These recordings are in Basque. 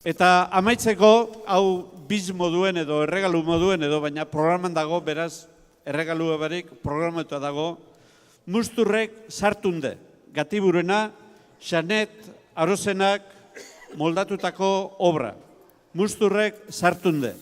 Eta amaitzeko, hau biz moduen edo erregalu moduen edo, baina programan dago, beraz, erregalu barik programetua dago, Musturrek sartunde, Gatiburena, Xanet Arozenak moldatutako obra. Musturrek sartunde.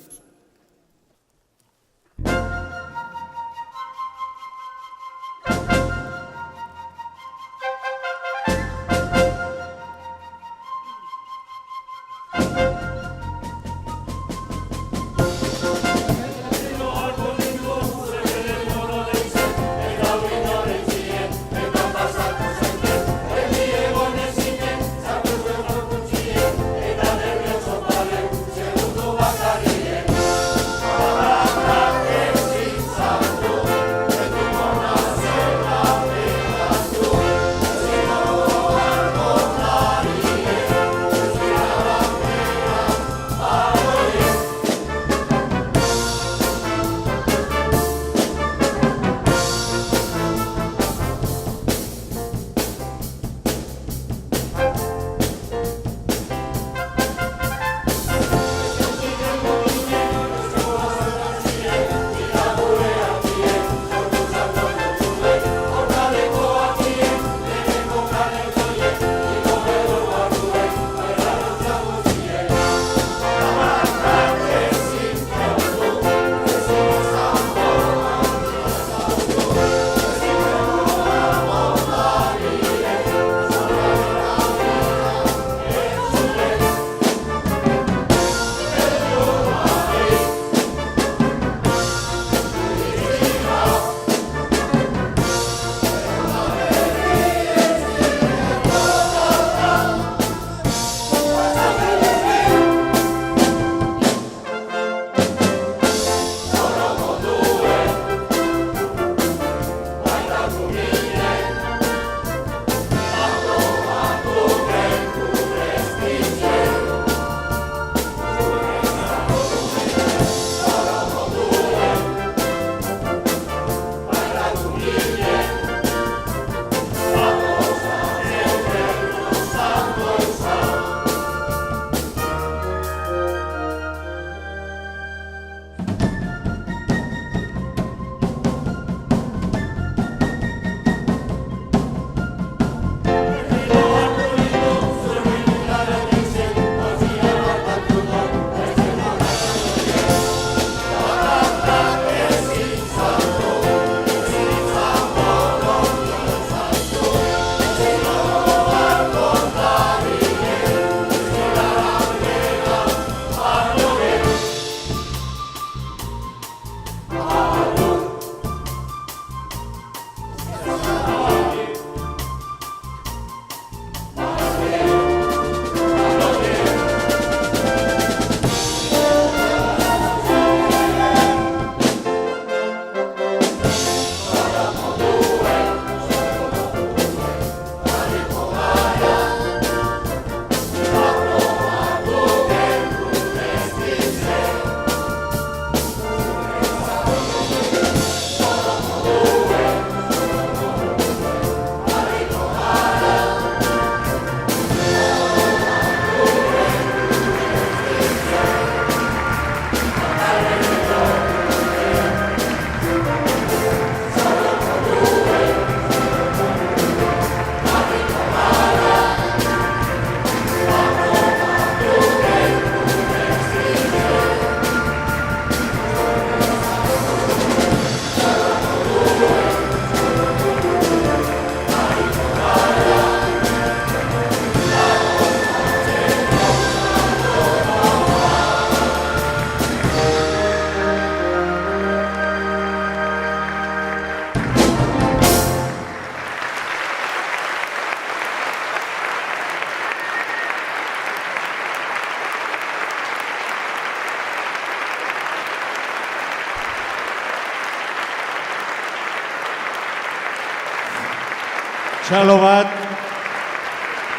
Txalo bat,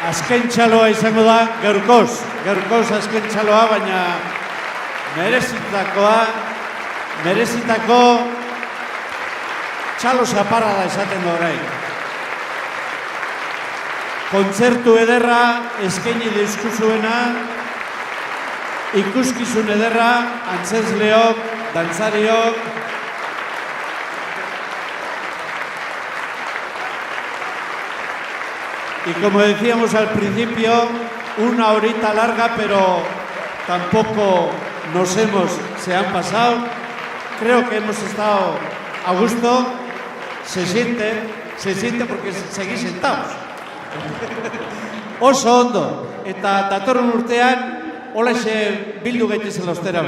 azken txaloa izango da, gaurkoz azken txaloa, baina merezitako txalo zaparra da esaten da orain. Kontzertu ederra eskaini dizkuzuena ikuskizun ederra, antzesleok, dantzariok. Y como decíamos al principio, una horita larga, pero tampoco se han pasado. Creo que hemos estado a gusto. Se siente porque seguís sentados. Oso ondo, eta datorren urtean, holaxe bildu gaitezen ostera.